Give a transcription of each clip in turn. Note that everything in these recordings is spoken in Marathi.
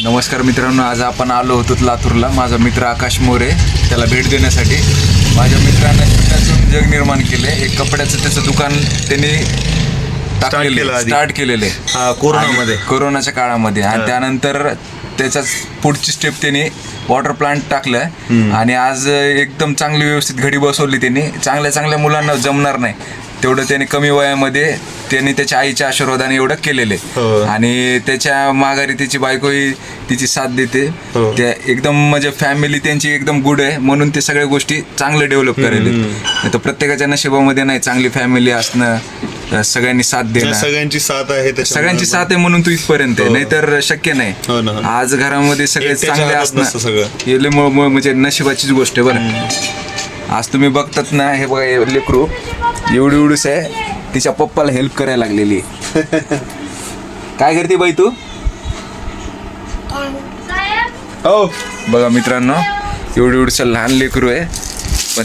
नमस्कार मित्रांनो, आज आपण आलो होतो लातूरला. माझा मित्र आकाश मोरे त्याला भेट देण्यासाठी. माझ्या मित्राने छोट्यातून जग निर्माण केले. एक कपड्याचं त्याचं दुकान त्यांनी स्टार्ट केलेले कोरोनाच्या काळामध्ये. आणि त्यानंतर त्याच्याच पुढची स्टेप त्यांनी वॉटर प्लांट टाकलं आणि आज एकदम चांगली व्यवस्थित घडी बसवली त्यांनी. चांगल्या मुलांना जमणार नाही तेवढं त्याने कमी वयामध्ये त्यांनी त्याच्या आईच्या आशीर्वादाने एवढं केलेले. आणि त्याच्या माघारी त्याची बायकोही तिची साथ देते. त्या एकदम म्हणजे फॅमिली त्यांची एकदम गुड आहे, म्हणून ते सगळ्या गोष्टी चांगले डेव्हलप करेल. तर प्रत्येकाच्या नशिबामध्ये नाही चांगली फॅमिली असणं, सगळ्यांनी साथ देणं. सगळ्यांची साथ आहे म्हणून तू इथपर्यंत आहे, नाहीतर शक्य नाही. आज घरामध्ये सगळे चांगले असणं म्हणजे नशिबाचीच गोष्ट आहे बरं. आज तुम्ही बघतात ना, हे बघा लेकरू एवढीच आहे, तिच्या पप्पाला हेल्प करायला लागलेली. काय करते बाई तू? हो बघा मित्रांनो, एवढीच लहान लेकरू आहे, पण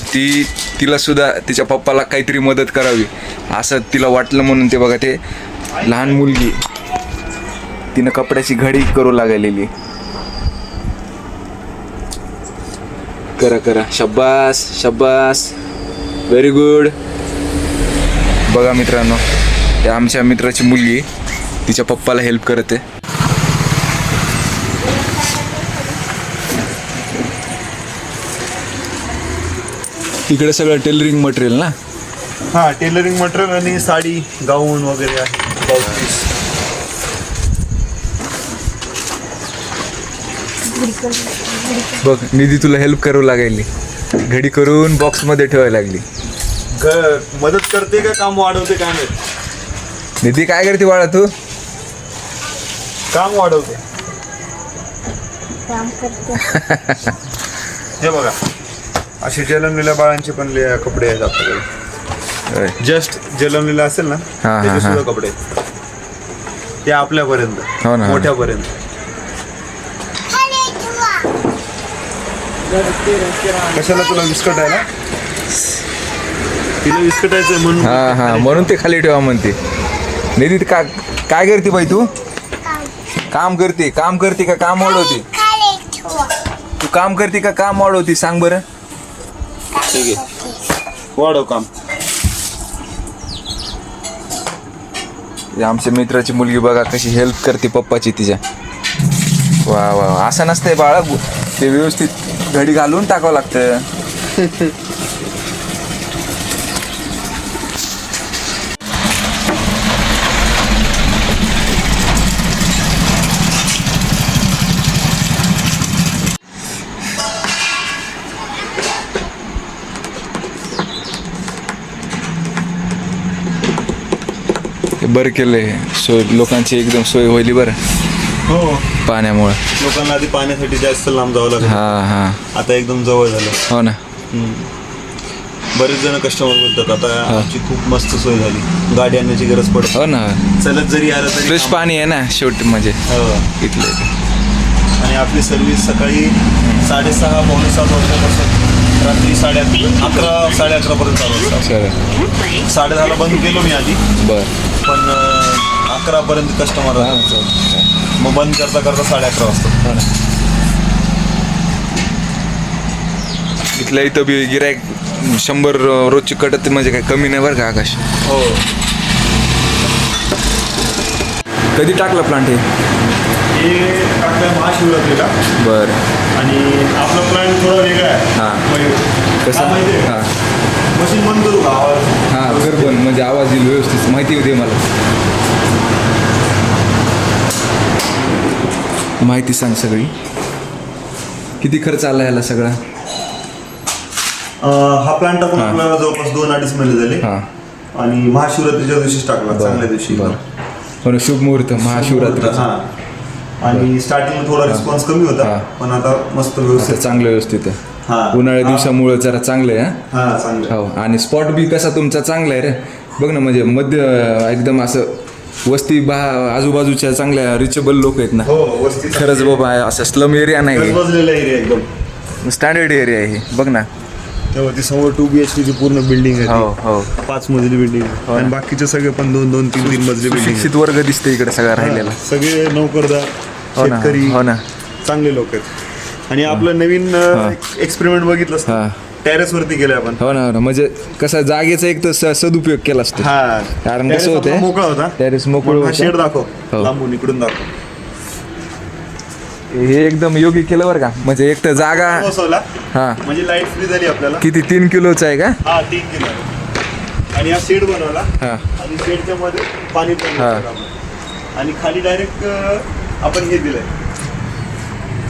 तिला सुद्धा तिच्या पप्पाला काहीतरी मदत करावी असं तिला वाटलं, म्हणून ते बघा ते लहान मुलगी तिनं कपड्याची घडी करू लागलेली. करा शब्बास व्हेरी गुड. बघा मित्रांनो, ते आमच्या मित्राची मुलगी तिच्या पप्पाला हेल्प करते. इकडे सगळं टेलरिंग मटेरियल ना? हा, टेलरिंग मटेरियल आणि साडी गाऊन वगैरे आहे. बघ निधी तुला हेल्प करू लागली, घडी करून बॉक्स मध्ये ठेवायला लागली. मदत करते का काम वाढवते काय माहित? निधी काय करते बाळा तू? काम वाढवते. हे बघा, असे जन्मलेल्या बाळांचे पण कपडे आहेत आपल्याकडे. जस्ट जन्मलेला असेल ना त्याचे सुद्धा कपडे, ते आपल्यापर्यंत मोठ्यापर्यंत. कशाला तुला विस्कट आहे ना? तिला विस्कटायचं म्हणून म्हणून ते खाली ठेवा म्हणते. निधी काय करते बाई तू? काम करते का काम वाढवते? तू काम करते का काम वाढवते सांग बरं. ठीक आहे, वाढव काम. आमच्या मित्राची मुलगी बघा कशी हेल्प करते पप्पाची तिच्या. वा असं नसतंय बाळा, ते व्यवस्थित घडी घालून टाकावं लागतं. बरं केलंय, सोय लोकांची एकदम सोय होईल बरं. हो, पाण्यामुळे लोकांना आधी पाण्यासाठी जास्त लांब जावं लागलं. हा आता एकदम जवळ झालं. हो ना. बरेच जण कस्टमर बोलतात आता आमची खूप मस्त सोय झाली, गाडी आणण्याची गरज पडत. हो ना, चलत जरी आलं तरी फ्रेश पाणी आहे ना शेवटी म्हणजे इथलं. आणि आपली सर्व्हिस सकाळी 6:30-7 वाजतापासून रात्री 11:30 पर्यंत चालू असतात. 10:30 बंद केलो मी आधी, पण 11 पर्यंत कस्टमर मग बंद करता 11:30 वाजता. इथल्या इथं बी गिरायक 100 रोजची कटत म्हणजे काही कमी नाही बरं का आकाश. हो. कधी टाकलं प्लांट हे टाकलं महाशिवरात्रीला. बरं. आणि आपला प्लांट थोडा वेगळा आहे. कसं? मशीन बंद करू का आवाज? घर बंद म्हणजे आवाज येईल व्यवस्थित, माहिती होते मला. माहिती सांग सगळी. किती खर्च आला याला सगळा? हा प्लांट टाकून आपल्याला जवळपास 2-2.5 महिने झाले. आणि महाशिवरात्रीच्या दिवशीच टाकला, चांगल्या दिवशी. शुभ मुहूर्त महाशिवरात्री. आणि स्टार्टिंग थोडा रिस्पॉन्स कमी होता, पण आता मस्त व्यवस्थित, चांगलं व्यवस्थित आहे. उन्हाळ्या दिवसामुळे जरा चांगलं आहे. हो, आणि स्पॉट बी कसा तुमचा चांगला आहे रे. बघ ना, म्हणजे मध्य एकदम असं वस्ती आजूबाजूच्या चांगल्या रिचेबल लोक आहेत ना. खरंच बाबा, असं स्लम एरिया नाही, एकदम स्टँडर्ड एरिया आहे. बघ ना, तेव्हा ती समोर 2 BHK ची पूर्ण बिल्डिंग आहे. 5 मजली बिल्डिंग आहे. आणि बाकीचे सगळे पण 2-2, 3-3 मजली बिल्डिंग. शिक्षित वर्ग दिसते इकडे सगळा राहिलेला. सगळे नोकरदार हो ना, शेतकरी हो ना. चांगले लोक आहेत. आणि आपलं नवीन एक्सपेरिमेंट बघितलं हा. टेरेस वरती गेलोय आपण. हो ना, हो ना. म्हणजे कसं जागेचा एक तर सदुपयोग केला असतो. हा कारण Terrace कसं होतंय, आपला मोकळा होता. टेरेस मोकळं म्हणून हा होतं. शेड दाखव हो. लांबून इकडून दाखव. हे एकदम योग्य केलं बरं का. म्हणजे एक तर जागा बसवला हा म्हणजे लाईट फ्री झाली आपल्याला. किती 3 किलोचा आहे का? हा 3 किलो आणि हा शेड बनवला हा. आणि शेडच्या मध्ये पाणी पण हा. घेतलं आपण. आणि खाली डायरेक्ट आपण हे दिलंय,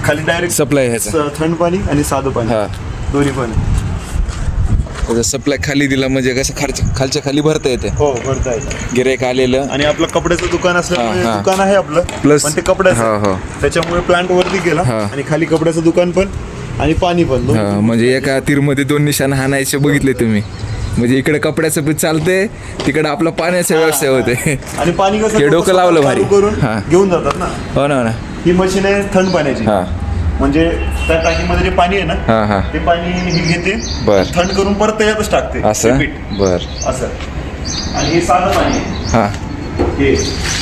खाली डायरेक्ट सप्लाय ह्याचा थंड पाणी आणि साधं पाणी हा. दोन्ही पण. त्याचा सप्लाय खाली दिला म्हणजे कसं खालच्या खाली भरता येते. हो भरता येतं. गिरायक आलेलं आणि आपलं कपड्याचं दुकान असल्यामुळे हा, हा. दुकान आहे आपलं Plus- पण ते कपड्याचं हो, हो. त्याच्यामुळे प्लांट वरती गेला हा. आणि खाली कपड्याचं दुकान पण आणि पाणी पण दोन्ही. हा, म्हणजे एका तीरमध्ये 2 निशाण हाणायचे बघितले तुम्ही. म्हणजे इकडे कपड्याचं पीठ चालते, तिकडे आपलं पाण्याची व्यवस्था होते. आणि पाणी कसं हे डोकं लावलं भारी. चालू करून हा. घेऊन जातात ना. हो ना, हो ना. ही मशीन आहे थंड पाण्याची. हा. म्हणजे त्या टाकीमध्ये जे पाणी आहे ना हा हा ते पाणी ही घेते बर. थंड करून परत त्याच्यातच टाकते. असं Repeat. बर. असं आणि हे साधं पाणी आहे. हा हे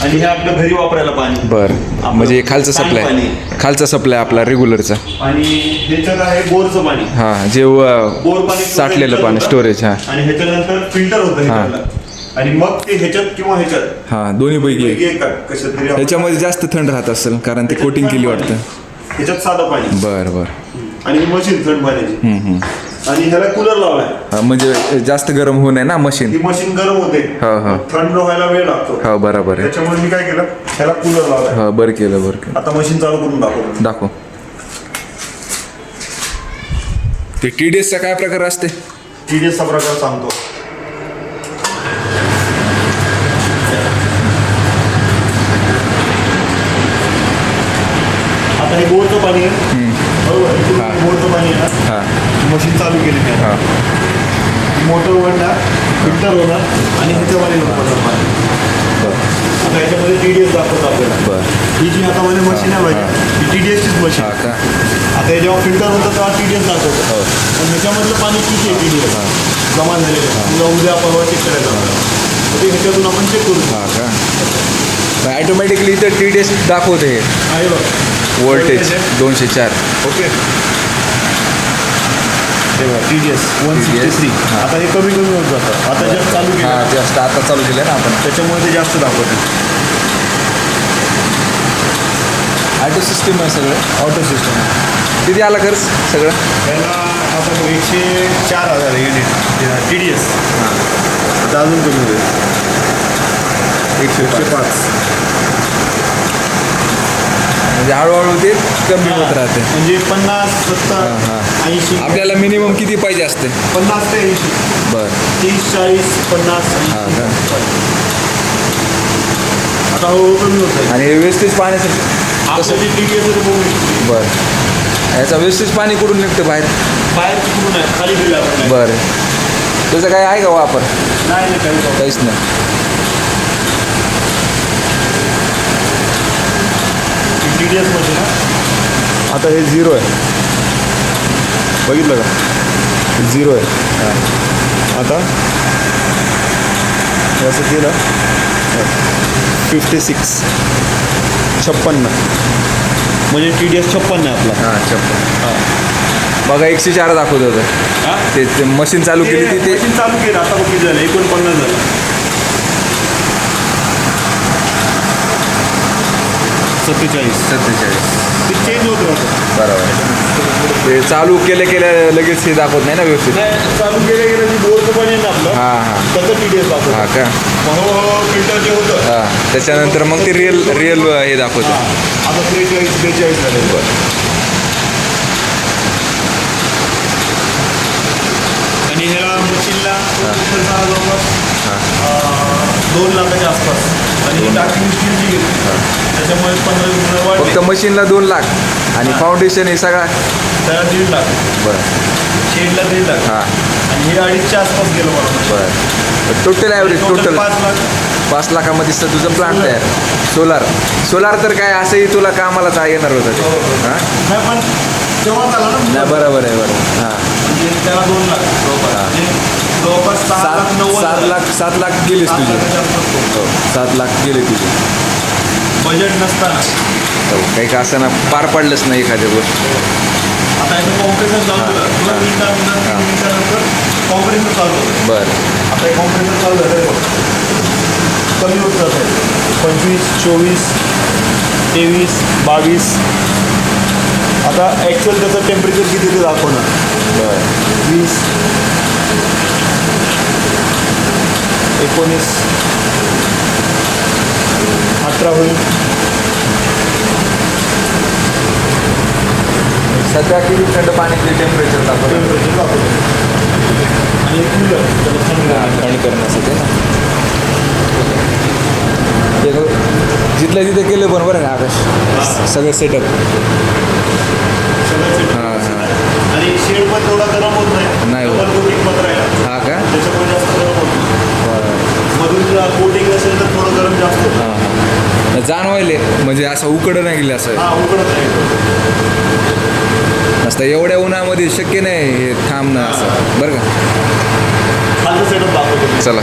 आणि हे आपलं घरी वापरायला पाणी. बर. म्हणजे हे खालचं सांड सप्लाय, पाणी. खालचा सप्लाय आपला रेग्युलरचा. आणि ह्याच्यात आहे बोरचं पाणी. हा जे बोर पाणी साठलेलं storage पाणी होतं. स्टोरेज. हा आणि ह्याच्यानंतर फिल्टर होतं हा. ह्याच्यातलं. आणि मग ते ह्याच्यात किंवा ह्याच्यात हा दोन्ही पैकी एक. एकात कशात तरी आपण- ह्याच्यामध्ये जास्त थंड राहत असेल कारण ते कोटिंग केली वाटतं. ह्याच्यात साधं पाणी बर बर. आणि ही मशीन थंड पाण्याची. आणि ह्याला कूलर लावलाय. हा, म्हणजे जास्त गरम होऊ नये ना मशीन. ही मशीन गरम होते. हो, हो. थंड व्हायला वेळ लागतो. हो बरोबर आहे. त्याच्यामुळे मी काय केलं ह्याला कूलर लावलाय. हा बरं केलं बरं केलं. आता मशीन चालू करून दाखवतो. दाखव. ते TDSचा काय प्रकार असते? TDSचा प्रकार सांगतो. आता हे बोरचं पाणी आहे बरोबर. इथून हा. बोरचं पाणी आहे ना. हा मशीन चालू केली मी आता. हा मोटर वडणार फिल्टर होणार आणि ह्याच्यामध्ये वापरणार पाणी. बर आता ह्याच्यामध्ये TDS दाखवतो आपल्याला. बर. ही जी हातामध्ये मशीन आहे हा. पाहिजे ही TDSचीच मशीन. हा का? आता हे जेव्हा फिल्टर होतं तेव्हा TDS दाखवतो. हो. पण ह्याच्यामधलं पाणी किती आहे TDS जमा झालेलं आहे. उद्या उद्या परवा चेक करायचं आपल्याला. तर ते ह्याच्यातून आपण चेक करू. हा का? ॲटोमॅटिकली इथं TDS दाखवते हे आहे बघ वोल्टेज 204. ओके. ते बघा TDS 163. हा. आता हे कमी कमी होत जातं. आता जास्त चालू हा केलं जास्त आता चालू केलं ना आपण. त्याच्यामुळे ते जास्त दाखवते. ऑटो सिस्टीम आहे सगळं. ऑटो सिस्टम किती आला खर्च सगळं? त्याला आता 104,000 युनिट TDS. आता अजून कमी होईल 105. म्हणजे हळूहळू ते कमी होत राहते. म्हणजे 50, 70, हा. 80. आपल्याला मिनिमम किती पाहिजे असते? 50 ते 80. बर. 30, 40, 50, हा का? 80. आता हळूहळू कमी होत आहे. आणि वेस्टेज पाण्याचं आपलं जे TDS आहे ते बघू. बर. याचा वेस्टेज पाणी कुठून निघतं बाहेर? बाहेर कुठून आहे खाली गेलं आपण. बरं. त्याचा काय आहे का वापर? नाही नाही काही नाही. काहीच नाही. TDS मध्ये ना आता हे 0 आहे बघितलं का? 0 आहे. आता हे असं केलं 56 56 म्हणजे TDS 56 आहे आपला. हां चप्पल. बघा 104 दाखवत होतं. हा? ते मशीन चालू केली ती ते मशीन चालू केलं आता किती झालं 49 झालं. 47 ते चेंज होत राहतं. बरोबर. ते चालू केल्या लगेच हे दाखवत नाही ना व्यवस्थित. नाही चालू केलं गेलं जे बोरचं पाणी आहे ना आपलं हां हां त्याचं TDS दाखवतं. हां का? मग फिल्टर जे होतं हां त्याच्यानंतर मग ते रिअल हे दाखवतं. आता 43, 42 झाले. आणि ह्याला मशीनला जवळपास 2 लाखाच्या आसपास. आणि ही टाकी मशीन जी घेतली त्याच्यामुळे 15 वाढले. फक्त मशीनला 2 लाख आणि फाउंडेशन हे सगळा. त्याला 1.5 लाख. बरं. शेडला 1.5 लाख. हां आणि हे 2.5च्या आसपास गेलं मला. बरं. Total average total 5 lakh. 5 लाखामध्ये तुझं प्लांट तयार. सोलार तर काय असंही तुला कामाला येणार होतं ते. हां नाही पण तेव्हा झाला ना नाही बरोबर आहे बरोबर. हां म्हणजे त्याला 2 लाख जवळपास. म्हणजे जवळपास 6 लाख 90 7 लाख गेलेच तुझे. 7 लाखाच्या आसपास. हो 7 लाख गेले तुझे. बजेट नसताना काही का असं ना पार पडलंच नाही एखाद्या गोष्ट. आता याचं कॉम्प्रेसर चालू झालं. 2 मिनिटानंतर कॉम्प्रेसर चालू होतं. बरं. आता हे कॉम्प्रेसर चालू झालं बघ. कमी होत जात आहे. 25, 24, 23, 22. आता ॲक्च्युअल त्याचं टेम्परेचर किती ते दाखवणार. बरं. 20, 19, 18 होईल. सध्या किती थंड पाण्याचे टेम्परेचर दाखवलं टेम्परेचर दाखवतो. आणि एक कूलर त्याला थंड थंड करण्यासाठी ना. जिथल्या तिथे केलं पण बरं का आकाश सगळं सेटअप. आणि शेड पण तेवढा गरम होत नाही होत. डबल कोटिंग पत्र आहे हा का? त्याच्यामुळे जास्त गरम होत नाही. मधून कोटिंग असेल तर थोडं गरम जास्त होतं. हां जाणवायले म्हणजे असं उकडं नाही गेलं असं. हा उकडत नाही. असतं एवढ्या उन्हामध्ये शक्य नाही हे थांबणं असं बरं का. खालचं सेटअप दाखवतो. चला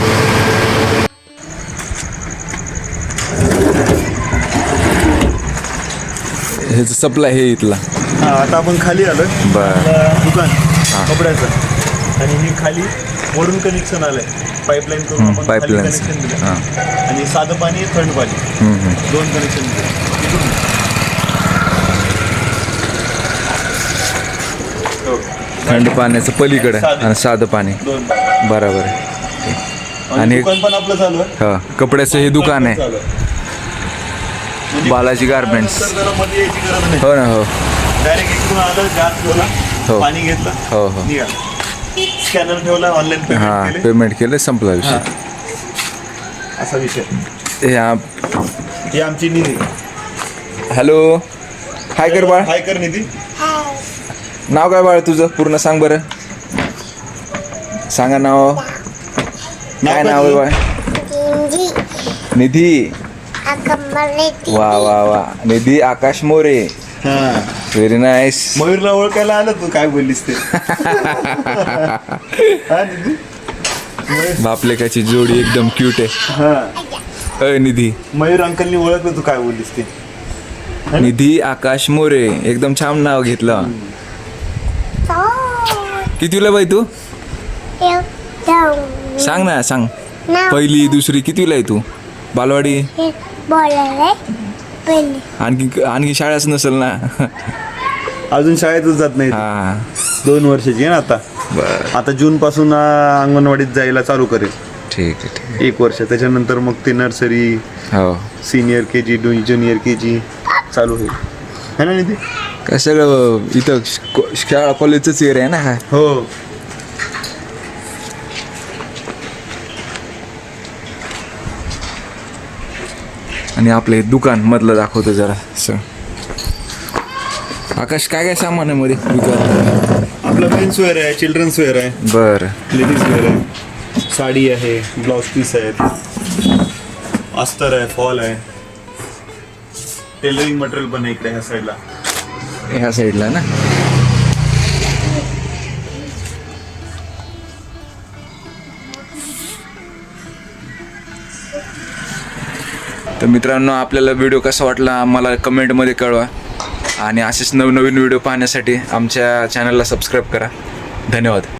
ह्याचं सप्लाय हे इथला. हा आता आपण खाली आलो. बरं. दुकान कपड्याचं. आणि हे खाली वरून कनेक्शन आलंय. पाईपलाईन करून आपण खाली pipeline. कनेक्शन दिलं. हां. आणि साधं पाणी थंड पाणी 2 कनेक्शन दिले. थंड पाण्याचं पलीकडे साधं. आणि साधं पाणी. 2 बरोबर आहे. आणि आणि- दुकान पण आपलं चालू आहे. हा कपड्याचं हे दुकान आहे चालू आहे. म्हणजे बालाजी गारमेंट्स. नंतर जरा मध्ये यायची गरज नाही. हो ना. हो डायरेक्ट इकडून आलं गॅस ठेवला हो. पाणी घेतलं हो हो निघाला. स्कॅनर ठेवला ऑनलाईन पेमेंट हां केले. पेमेंट केलं संपला विषय. असा विषय. हे ही आमची निधी. हॅलो हाय कर बाळ. हाय कर निधी. नाव काय बाळ तुझं पूर्ण सांग बरं. सांगा नाव. काय नाव आहे बाळ. निधी. वा वा वा निधी आकाश मोरे. हा व्हेरी नाईस. मयूरला ओळखायला आलं तू काय बोललीस ते. हा निधी. बापलेकाची जोडी एकदम क्यूट आहे. हा निधी. मयूर अंकलनी ओळखलं तू काय बोललीस ते. निधी आकाश मोरे एकदम छान नाव घेतलं. कितीला बाई तू सांग ना सांग. पहिली दुसरी कितीला आहे तू. बालवाडी. आणखी शाळाच नसेल ना. अजून शाळेतच जात नाही. हा 2 वर्षाची आहे ना आता. बर आता जून पासून अंगणवाडीत जायला चालू करेल. ठीक आहे ठीक आहे. 1 वर्ष. त्याच्यानंतर मग ते नर्सरी हो सिनियर KG ज्युनियर KG चालू होईल. है ना निधी. काय सगळं इथं शाळा कॉलेजच एरिया आहे ना हा. हो. आणि आपलं हे दुकान मधलं दाखवतो जरा असं. आकाश काय काय सामान आहे मध्ये दुकान. आपलं मेन्स वेअर आहे, चिल्ड्रन्स वेअर आहे, बरं लेडीज वेअर आहे, साडी आहे, ब्लाउज पीस आहेत, अस्तर आहे, फॉल आहे, टेलरिंग मटेरियल पण आहे इकडे ह्या साईडला. ह्या साईडला ना. तर मित्रांनो आपल्याला व्हिडिओ कसा वाटला आम्हाला कमेंटमध्ये कळवा. आणि असेच नवनवीन व्हिडिओ पाहण्यासाठी आमच्या चॅनलला सबस्क्राईब करा. धन्यवाद.